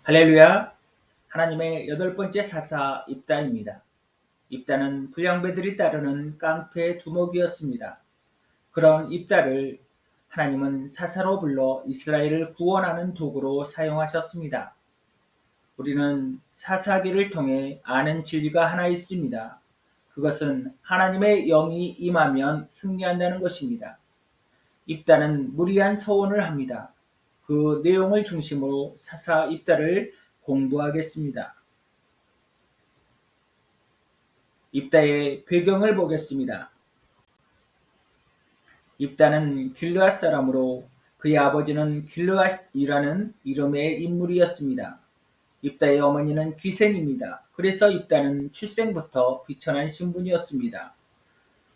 할렐루야. 하나님의 여덟 번째 사사 입다입니다. 입다는 불량배들이 따르는 깡패 두목이었습니다. 그런 입다를 하나님은 사사로 불러 이스라엘을 구원하는 도구로 사용하셨습니다. 우리는 사사기를 통해 아는 진리가 하나 있습니다. 그것은 하나님의 영이 임하면 승리한다는 것입니다. 입다는 무리한 서원을 합니다. 그 내용을 중심으로 사사 입다를 공부하겠습니다. 입다의 배경을 보겠습니다. 입다는 길르앗 사람으로 그의 아버지는 길르앗이라는 이름의 인물이었습니다. 입다의 어머니는 기생입니다. 그래서 입다는 출생부터 비천한 신분이었습니다.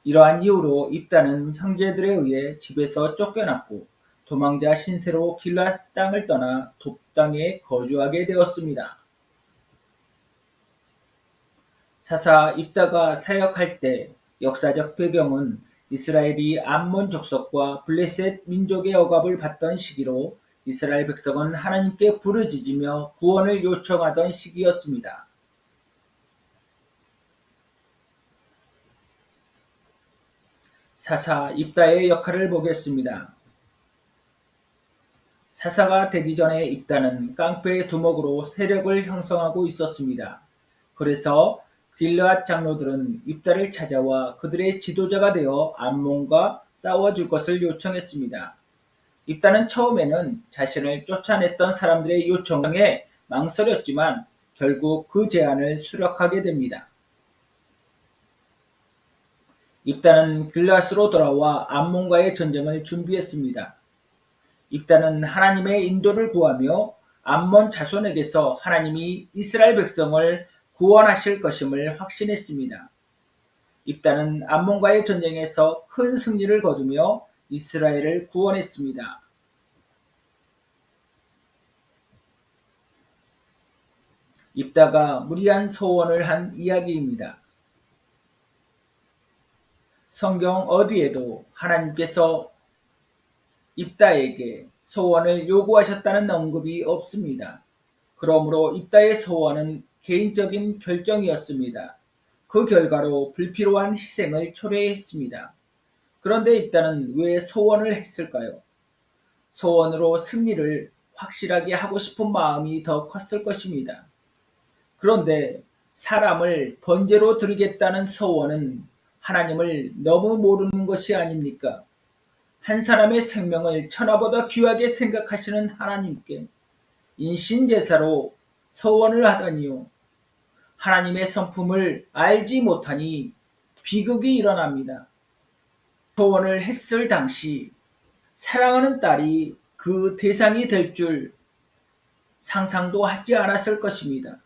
이러한 이유로 입다는 형제들에 의해 집에서 쫓겨났고 도망자 신세로 길르앗 땅을 떠나 돕 땅에 거주하게 되었습니다. 사사 입다가 사역할 때 역사적 배경은 이스라엘이 암몬 족속과 블레셋 민족의 억압을 받던 시기로 이스라엘 백성은 하나님께 부르짖으며 구원을 요청하던 시기였습니다. 사사 입다의 역할을 보겠습니다. 사사가 되기 전에 입다는 깡패의 두목으로 세력을 형성하고 있었습니다. 그래서 길르앗 장로들은 입다를 찾아와 그들의 지도자가 되어 암몬과 싸워줄 것을 요청했습니다. 입다는 처음에는 자신을 쫓아냈던 사람들의 요청에 망설였지만 결국 그 제안을 수락하게 됩니다. 입다는 길르앗으로 돌아와 암몬과의 전쟁을 준비했습니다. 입다는 하나님의 인도를 구하며 암몬 자손에게서 하나님이 이스라엘 백성을 구원하실 것임을 확신했습니다. 입다는 암몬과의 전쟁에서 큰 승리를 거두며 이스라엘을 구원했습니다. 입다가 무리한 소원을 한 이야기입니다. 성경 어디에도 하나님께서 입다에게 소원을 요구하셨다는 언급이 없습니다. 그러므로 입다의 소원은 개인적인 결정이었습니다. 그 결과로 불필요한 희생을 초래했습니다. 그런데 입다는 왜 소원을 했을까요? 소원으로 승리를 확실하게 하고 싶은 마음이 더 컸을 것입니다. 그런데 사람을 번제로 드리겠다는 소원은 하나님을 너무 모르는 것이 아닙니까? 한 사람의 생명을 천하보다 귀하게 생각하시는 하나님께 인신제사로 서원을 하다니요. 하나님의 성품을 알지 못하니 비극이 일어납니다. 서원을 했을 당시 사랑하는 딸이 그 대상이 될 줄 상상도 하지 않았을 것입니다.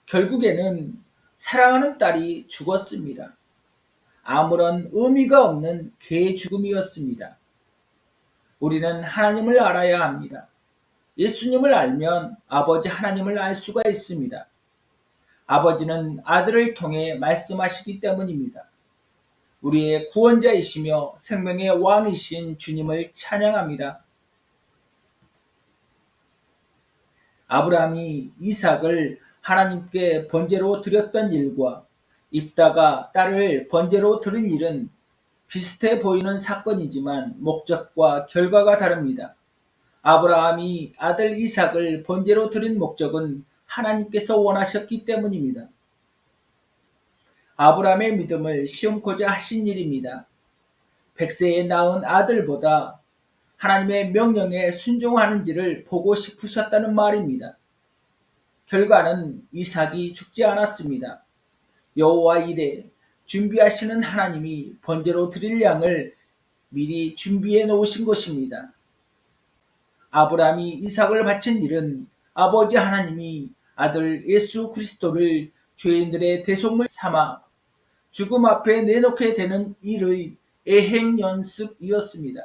결국에는 사랑하는 딸이 죽었습니다. 아무런 의미가 없는 개 죽음이었습니다. 우리는 하나님을 알아야 합니다. 예수님을 알면 아버지 하나님을 알 수가 있습니다. 아버지는 아들을 통해 말씀하시기 때문입니다. 우리의 구원자이시며 생명의 왕이신 주님을 찬양합니다. 아브라함이 이삭을 하나님께 번제로 드렸던 일과 입다가 딸을 번제로 드린 일은 비슷해 보이는 사건이지만 목적과 결과가 다릅니다. 아브라함이 아들 이삭을 번제로 드린 목적은 하나님께서 원하셨기 때문입니다. 아브라함의 믿음을 시험코자 하신 일입니다. 100세에 낳은 아들보다 하나님의 명령에 순종하는지를 보고 싶으셨다는 말입니다. 결과는 이삭이 죽지 않았습니다. 여호와 이레 준비하시는 하나님이 번제로 드릴 양을 미리 준비해 놓으신 것입니다. 아브라함이 이삭을 바친 일은 아버지 하나님이 아들 예수 그리스도를 죄인들의 대속물 삼아 죽음 앞에 내놓게 되는 일의 애행 연습이었습니다.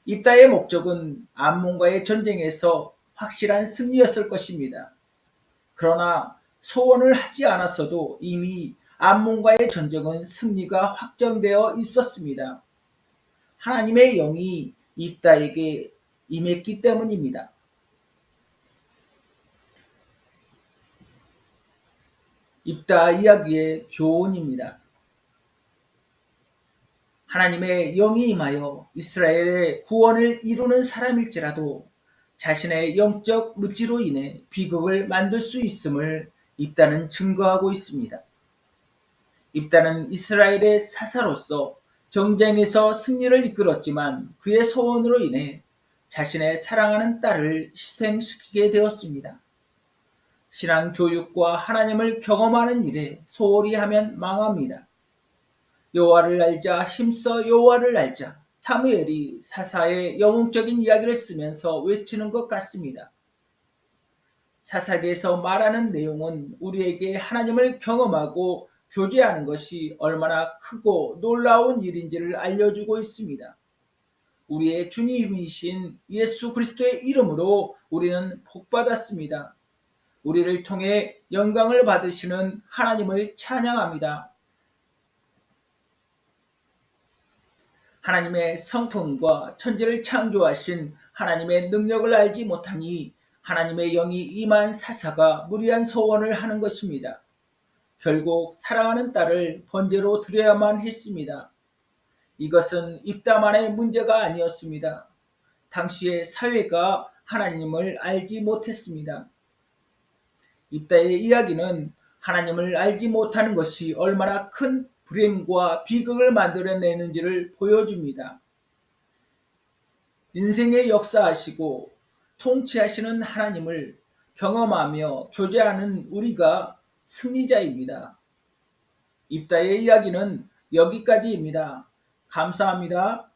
입다의 목적은 암몬과의 전쟁에서 확실한 승리였을 것입니다. 그러나 소원을 하지 않았어도 이미 암몬과의 전쟁은 승리가 확정되어 있었습니다. 하나님의 영이 입다에게 임했기 때문입니다. 입다 이야기의 교훈입니다. 하나님의 영이 임하여 이스라엘의 구원을 이루는 사람일지라도 자신의 영적 무지로 인해 비극을 만들 수 있음을 입다는 증거하고 있습니다. 입다는 이스라엘의 사사로서 정쟁에서 승리를 이끌었지만 그의 소원으로 인해 자신의 사랑하는 딸을 희생시키게 되었습니다. 신앙 교육과 하나님을 경험하는 일에 소홀히 하면 망합니다. 여호와를 알자, 힘써 여호와를 알자. 사무엘이 사사의 영웅적인 이야기를 쓰면서 외치는 것 같습니다. 사사기에서 말하는 내용은 우리에게 하나님을 경험하고 교제하는 것이 얼마나 크고 놀라운 일인지를 알려주고 있습니다. 우리의 주님이신 예수 그리스도의 이름으로 우리는 복받았습니다. 우리를 통해 영광을 받으시는 하나님을 찬양합니다. 하나님의 성품과 천지를 창조하신 하나님의 능력을 알지 못하니 하나님의 영이 임한 사사가 무리한 소원을 하는 것입니다. 결국 사랑하는 딸을 번제로 드려야만 했습니다. 이것은 입다만의 문제가 아니었습니다. 당시의 사회가 하나님을 알지 못했습니다. 입다의 이야기는 하나님을 알지 못하는 것이 얼마나 큰 불행과 비극을 만들어내는지를 보여줍니다. 인생의 역사하시고 통치하시는 하나님을 경험하며 교제하는 우리가 승리자입니다. 입다의 이야기는 여기까지입니다. 감사합니다.